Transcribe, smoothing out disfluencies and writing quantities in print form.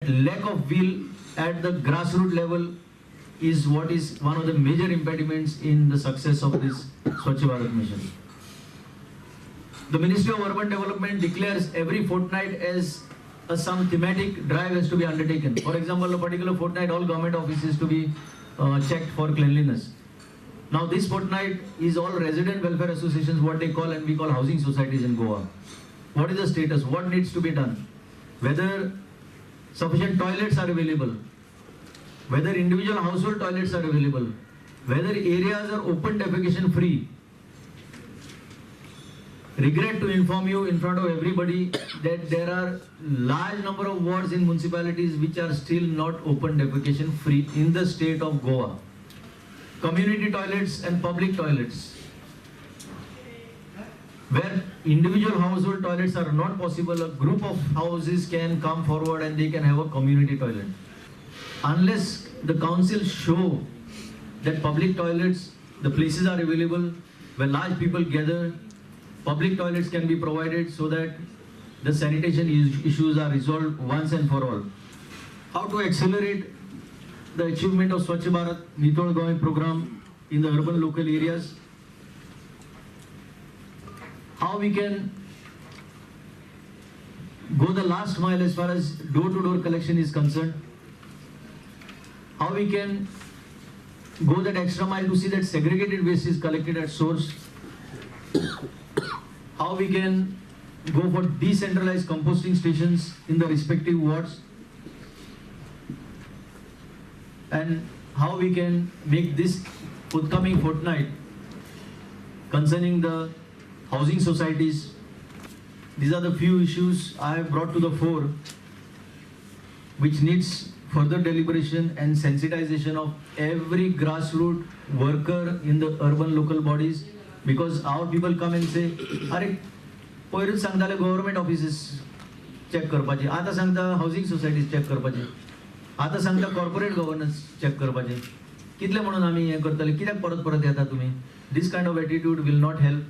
lack of will at the grassroots level is what is one of the major impediments in the success of this Swachh Bharat mission. The Ministry of Urban Development declares every fortnight as some thematic drive has to be undertaken. For example, a particular fortnight, all government offices to be checked for cleanliness. Now this fortnight is all resident welfare associations, what they call, and we call housing societies in Goa. What is the status? What needs to be done? Whether sufficient toilets are available, whether individual household toilets are available, whether areas are open defecation free. Regret to inform you in front of everybody that there are large number of wards in municipalities which are still not open defecation free in the state of Goa. Community toilets and public toilets, where individual household toilets are not possible, a group of houses can come forward and they can have a community toilet. Unless the council show that public toilets, the places are available where large people gather, public toilets can be provided so that the sanitation issues are resolved once and for all. How to accelerate the achievement of Swachh Bharat Nitol Gaon program in the urban local areas? How we can go the last mile as far as door-to-door collection is concerned? How we can go that extra mile to see that segregated waste is collected at source? How we can go for decentralized composting stations in the respective wards? And how we can make this upcoming fortnight concerning the housing societies. These are the few issues I have brought to the fore which needs further deliberation and sensitization of every grassroots worker in the urban local bodies, because our people come and say, "Are, पयरूच सांगताले government offices check करपाचे, आता सांगता housing societies check करपाचे, आता सांगता corporate governance check करपाचे, कितले म्हणून आम्ही हे करतले, कित्याक परत परत येता तुम्ही?" This kind of attitude will not help.